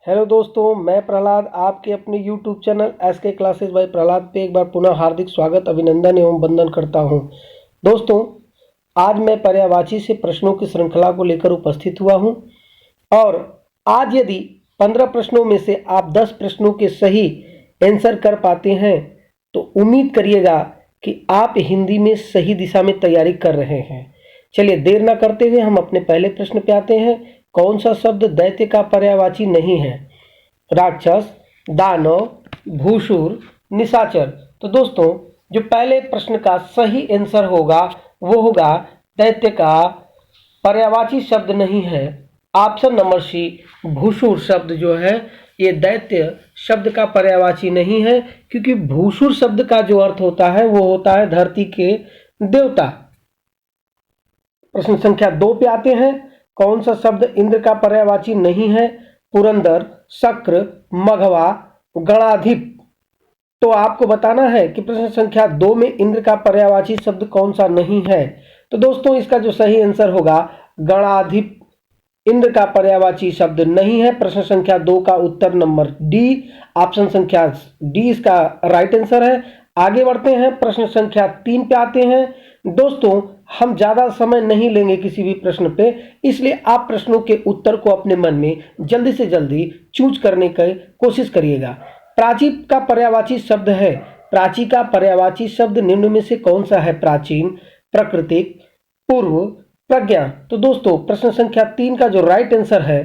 Hello दोस्तों, मैं प्रहलाद आपके अपने YouTube channel SK classes by Prahlad पे एक बार पुनः हार्दिक स्वागत, अभिनंदन एवं वंदन करता हूं। दोस्तों, आज मैं पर्यायवाची से प्रश्नों की श्रृंखला को लेकर उपस्थित हुआ हूं और आज यदि 15 प्रश्नों में से आप 10 प्रश्नों के सही आंसर कर पाते हैं तो उम्मीद करिएगा कि आप हिंदी में सही दिशा में तैयारी कर रहे हैं। चलिए देर ना करते हुए हम अपने पहले प्रश्न पे आते हैं। कौन सा शब्द दैत्य का पर्यायवाची नहीं है? राक्षस, दानव, भूसुर, निशाचर। तो दोस्तों, जो पहले प्रश्न का सही आंसर होगा वो होगा दैत्य का पर्यायवाची शब्द नहीं है। ऑप्शन नंबर सी, भूसुर शब्द जो है ये दैत्य शब्द का पर्यायवाची नहीं है, क्योंकि भूसुर शब्द का जो अर्थ होता है वो होता है धरती के देवता। प्रश्न संख्या 2 पे आते हैं। कौन सा शब्द इंद्र का पर्यायवाची नहीं है? पुरंदर, शक्र, मघवा, गणाधिप। तो आपको बताना है कि प्रश्न संख्या 2 में इंद्र का पर्यायवाची शब्द कौन सा नहीं है। तो दोस्तों, इसका जो सही आंसर होगा गणाधिप इंद्र का पर्यायवाची शब्द नहीं है। प्रश्न संख्या 2 का उत्तर नंबर डी, ऑप्शन संख्या डी इसका राइट आंसर है। आगे बढ़ते हैं, प्रश्न संख्या 3 पे आते हैं। दोस्तों, हम ज्यादा समय नहीं लेंगे किसी भी प्रश्न पे, इसलिए आप प्रश्नों के उत्तर को अपने मन में जल्दी से जल्दी चूज करने की कोशिश करिएगा। प्राची का पर्यायवाची शब्द है। प्राची का पर्यायवाची शब्द निम्न में से कौन सा है? प्राचीन, प्राकृतिक, पूर्व, प्रज्ञा। तो दोस्तों, प्रश्न संख्या 3 का जो राइट आंसर है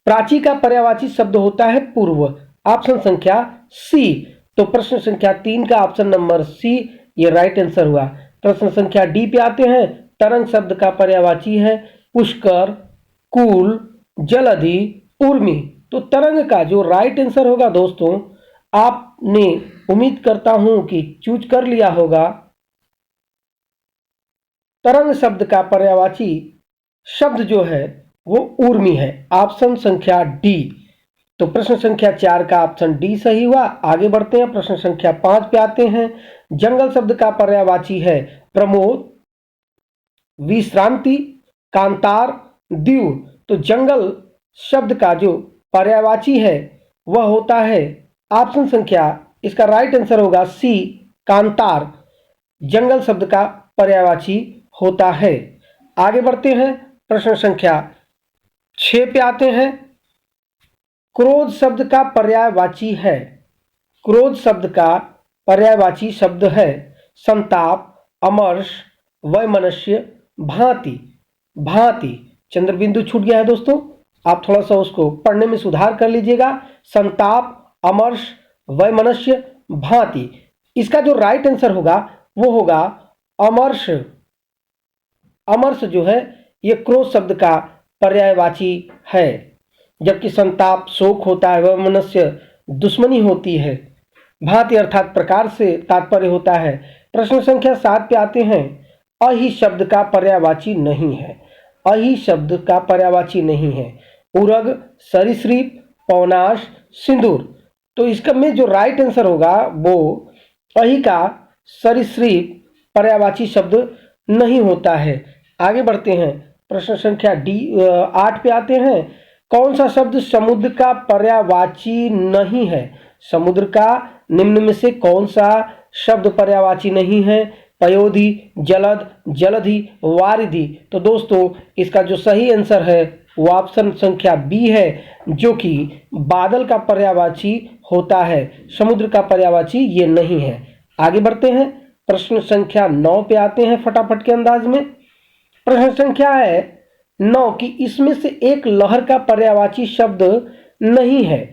प्राची का पर्यायवाची शब्द होता है पूर्व, ऑप्शन संख्या सी। तो प्रश्न संख्या 3 का ऑप्शन नंबर सी ये राइट आंसर हुआ। प्रश्न संख्या डी पे आते हैं। तरंग शब्द का पर्यायवाची है पुष्कर, कूल, जलधि, उर्मी। तो तरंग का जो राइट आंसर होगा दोस्तों, आपने उम्मीद करता हूं कि चूज कर लिया होगा। तरंग शब्द का पर्यायवाची शब्द जो है वो उर्मी है, ऑप्शन संख्या डी। तो प्रश्न संख्या 4 का ऑप्शन डी सही हुआ। आगे बढ़ते हैं, प्रश्न संख्या 5 पे आते हैं। जंगल शब्द का पर्यायवाची है प्रमोद, विश्रांति, कांतार, दीव। तो जंगल शब्द का जो पर्यायवाची है वह होता है ऑप्शन संख्या, इसका राइट आंसर होगा सी, कांतार जंगल शब्द का पर्यायवाची होता है। आगे बढ़ते हैं, प्रश्न संख्या 6 पे आते हैं। क्रोध शब्द का पर्यायवाची है। क्रोध शब्द का पर्यायवाची शब्द है संताप, अमर्ष, वैमनस्य, भांति। भांति चंद्रबिंदु छूट गया है दोस्तों, आप थोड़ा सा उसको पढ़ने में सुधार कर लीजिएगा। संताप, अमर्ष, वैमनस्य, भांति। इसका जो राइट आंसर होगा वो होगा अमर्ष। अमर्ष जो है ये क्रोध शब्द का पर्यायवाची है, जबकि संताप शोक होता है, वैमनस्य दुश्मनी होती है, भांति अर्थात प्रकार से तात्पर्य होता है। प्रश्न संख्या 7 पे आते हैं। अहि शब्द का पर्यायवाची नहीं है। अहि शब्द का पर्यायवाची नहीं है उरग, सरीसृप, पवनाश, सिंदूर। तो इसका में जो राइट आंसर होगा वो अहि का सरीसृप पर्यायवाची शब्द नहीं होता है। आगे बढ़ते हैं, प्रश्न संख्या 8 पे आते हैं। कौन सा शब्द समुद्र का पर्यायवाची नहीं है? समुद्र का निम्न में से कौन सा शब्द पर्यायवाची नहीं है? पयोधि, जलद, जलधि, वारिधि। तो दोस्तों, इसका जो सही आंसर है वो ऑप्शन संख्या बी है, जो कि बादल का पर्यायवाची होता है, समुद्र का पर्यायवाची ये नहीं है। आगे बढ़ते हैं, प्रश्न संख्या 9 पे आते हैं फटाफट के अंदाज में। प्रश्न संख्या है 9 कि इसमें से एक लहर का पर्यायवाची शब्द नहीं है।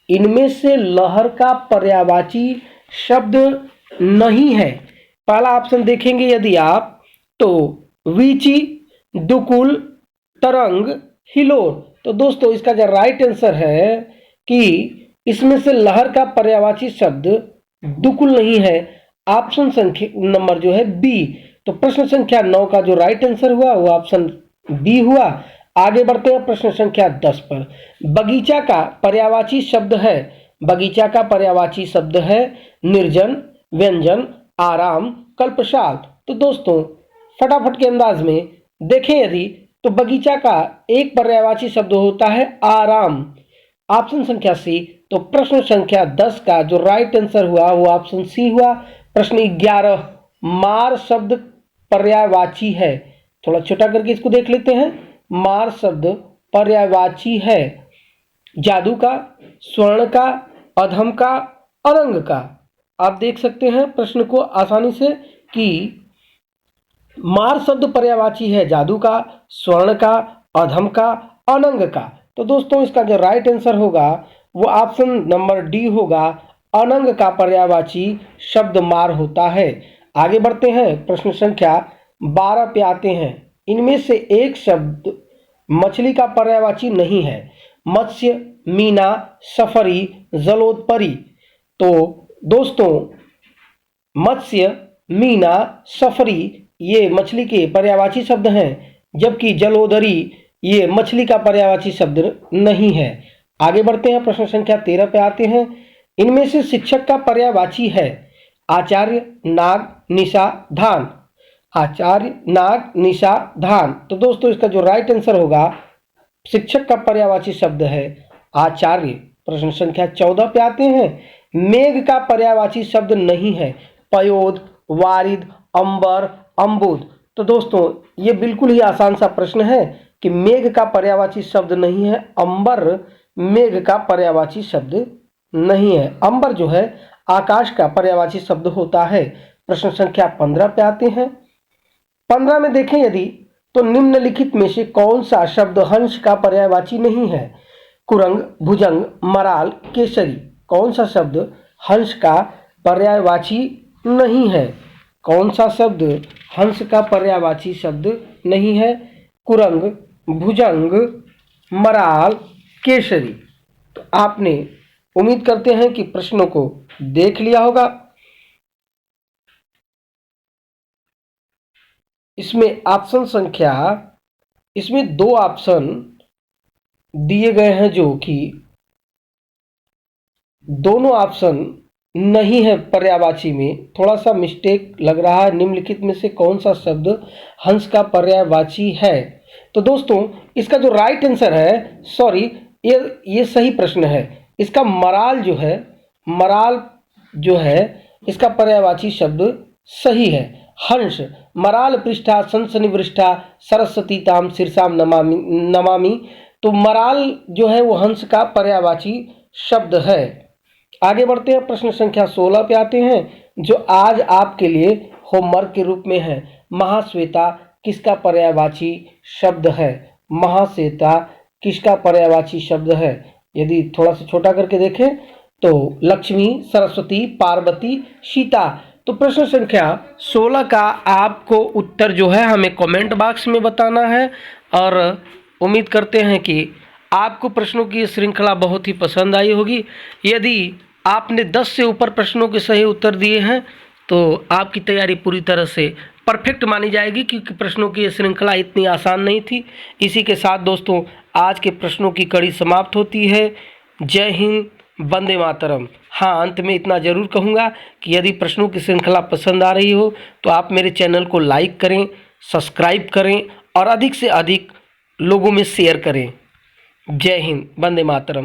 इनमें से लहर का पर्यायवाची शब्द नहीं है। पहला ऑप्शन देखेंगे यदि आप तो वीची, दुकुल, तरंग, हिलोर। तो दोस्तों, इसका जो राइट आंसर है कि इसमें से लहर का पर्यायवाची शब्द दुकुल नहीं है, ऑप्शन संख्या नंबर जो है बी। तो प्रश्न संख्या 9 का जो राइट आंसर हुआ वो ऑप्शन बी हुआ। आगे बढ़ते हैं प्रश्न संख्या 10 पर। बगीचा का पर्यायवाची शब्द है। बगीचा का पर्यायवाची शब्द है निर्जन, व्यंजन, आराम, कल्पशाल। तो दोस्तों, फटाफट के अंदाज में देखें यदि तो बगीचा का एक पर्यायवाची शब्द होता है आराम। ऑप्शन संख्या सी। तो प्रश्न संख्या 10 का जो राइट आंसर हुआ वो ऑप्शन सी हुआ। प्रश्न 11, मार शब्द पर्यायवाची है। थोड़ा छोटा करके इसको देख लेते हैं। मार शब्द पर्यायवाची है जादू का, स्वर्ण का, अधम का, अरंग का। आप देख सकते हैं प्रश्न को आसानी से कि मार शब्द पर्यायवाची है जादू का, स्वर्ण का, अधम का, अनंग का। तो दोस्तों इसका जो राइट आंसर होगा वो ऑप्शन नंबर डी होगा। अनंग का पर्यायवाची शब्द मार होता है। आगे बढ़ते हैं, प्रश्न संख्या 12 पे आते हैं। इनमें से एक शब्द मछली का पर्यायवाची नहीं है। मत्स्य, मीना, सफरी, जलोदपरी। तो दोस्तों मत्स्य, मीना, सफरी ये मछली के पर्यायवाची शब्द हैं, जबकि जलोदरी ये मछली का पर्यायवाची शब्द नहीं है। आगे बढ़ते हैं, प्रश्न संख्या 13 पे आते हैं। इनमें से शिक्षक का पर्यायवाची है आचार्य, नाग, निशा, धान। आचार्य, नाग, निशा, धान। तो दोस्तों इसका जो राइट आंसर होगा शिक्षक का पर्यायवाची शब्द है आचार्य। प्रश्न संख्या 14 पे आते हैं। मेघ का पर्यायवाची शब्द नहीं है पयोद, वारिद, अंबर, अम्बुद। तो दोस्तों ये बिल्कुल ही आसान सा प्रश्न है कि मेघ का पर्यायवाची शब्द नहीं है अंबर। मेघ का पर्यायवाची शब्द नहीं है। अंबर जो है आकाश का पर्यायवाची शब्द होता है। प्रश्न संख्या 15 पे आते हैं। 15 में देखें यदि तो निम्नलिखित में से कौन सा शब्द हंस का पर्यायवाची नहीं है। कुरंग, भुजंग, मराल, केसरी। कौन सा शब्द हंस का पर्यायवाची नहीं है। कौन सा शब्द हंस का पर्यायवाची शब्द नहीं है। कुरंग, भुजंग, मराल, केसरी। तो आपने उम्मीद करते हैं कि प्रश्नों को देख लिया होगा। इसमें ऑप्शन संख्या, इसमें 2 ऑप्शन दिए गए हैं जो कि दोनों ऑप्शन नहीं है पर्यायवाची में। थोड़ा सा मिस्टेक लग रहा है। निम्नलिखित में से कौन सा शब्द हंस का पर्यायवाची है। तो दोस्तों इसका जो राइट आंसर है, सॉरी ये सही प्रश्न है। इसका मराल जो है, मराल जो है इसका पर्यायवाची शब्द सही है हंस। मराल पृष्ठा सनसनिवृष्टा सरस्वती ताम शीर्षाम नमामि नमामि। तो मराल जो है वो हंस का पर्यायवाची शब्द है। आगे बढ़ते हैं, प्रश्न संख्या 16 पे आते हैं जो आज आपके लिए होमवर्क के रूप में है। महाश्वेता किसका पर्यायवाची शब्द है। महाश्वेता किसका पर्यायवाची शब्द है। यदि थोड़ा सा छोटा करके देखें तो लक्ष्मी, सरस्वती, पार्वती, सीता। तो प्रश्न संख्या 16 का आपको उत्तर जो है हमें कमेंट बॉक्स में बताना है। और उम्मीद करते हैं कि आपको प्रश्नों की श्रृंखला बहुत ही पसंद आई होगी। यदि आपने 10 से ऊपर प्रश्नों के सही उत्तर दिए हैं तो आपकी तैयारी पूरी तरह से परफेक्ट मानी जाएगी, क्योंकि प्रश्नों की श्रृंखला इतनी आसान नहीं थी। इसी के साथ दोस्तों आज के प्रश्नों की कड़ी समाप्त होती है। जय हिंद, वंदे मातरम। हाँ, अंत में इतना ज़रूर कहूँगा कि यदि प्रश्नों की श्रृंखला पसंद आ रही हो तो आप मेरे चैनल को लाइक करें, सब्सक्राइब करें और अधिक से अधिक लोगों में शेयर करें। जय हिंद, वंदे मातरम।